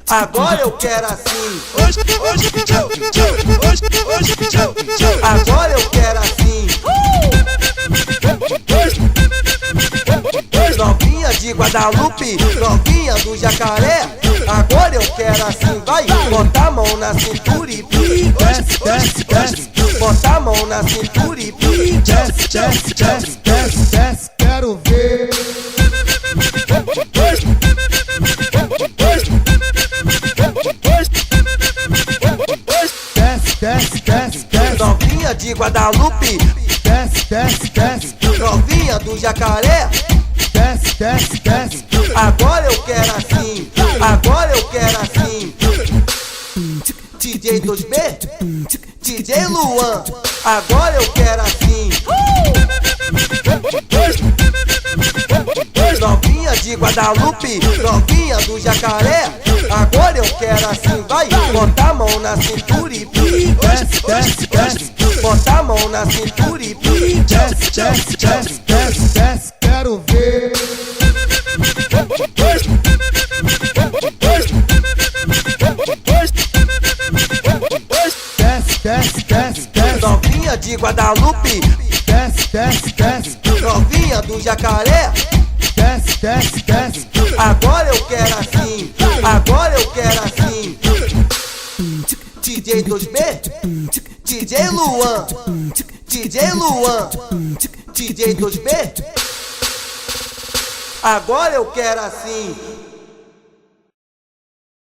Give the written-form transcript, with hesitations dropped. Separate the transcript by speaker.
Speaker 1: Agora eu quero assim. Agora eu quero assim. Novinha de Guadalupe, novinha do Jacaré. Agora eu quero assim, vai. Bota a mão na cintura e desce, desce, desce. Bota a mão na cintura e desce, desce, desce, desce, desce.
Speaker 2: Quero ver. Desce, desce, desce, desce.
Speaker 1: Novinha de Guadalupe,
Speaker 2: Desce, desce, desce.
Speaker 1: novinha do Jacaré.
Speaker 2: Desce, desce, desce.
Speaker 1: Agora eu quero assim. Agora eu quero assim. DJ 2B, DJ Luan. Agora eu quero assim. Novinha de Guadalupe, novinha do Jacaré. Agora eu quero assim, vai. Bota a mão na cintura e desce, desce, desce. Bota a mão na cintura e desce, desce, desce, desce,
Speaker 2: Desce, quero ver. Desce, desce, desce, desce.
Speaker 1: Novinha de Guadalupe,
Speaker 2: Desce, desce, desce.
Speaker 1: novinha do Jacaré.
Speaker 2: Desce, desce, desce.
Speaker 1: Agora eu quero assim. Agora eu quero assim. DJ 2B, DJ Luan. DJ Luan, DJ 2B. Agora eu quero assim.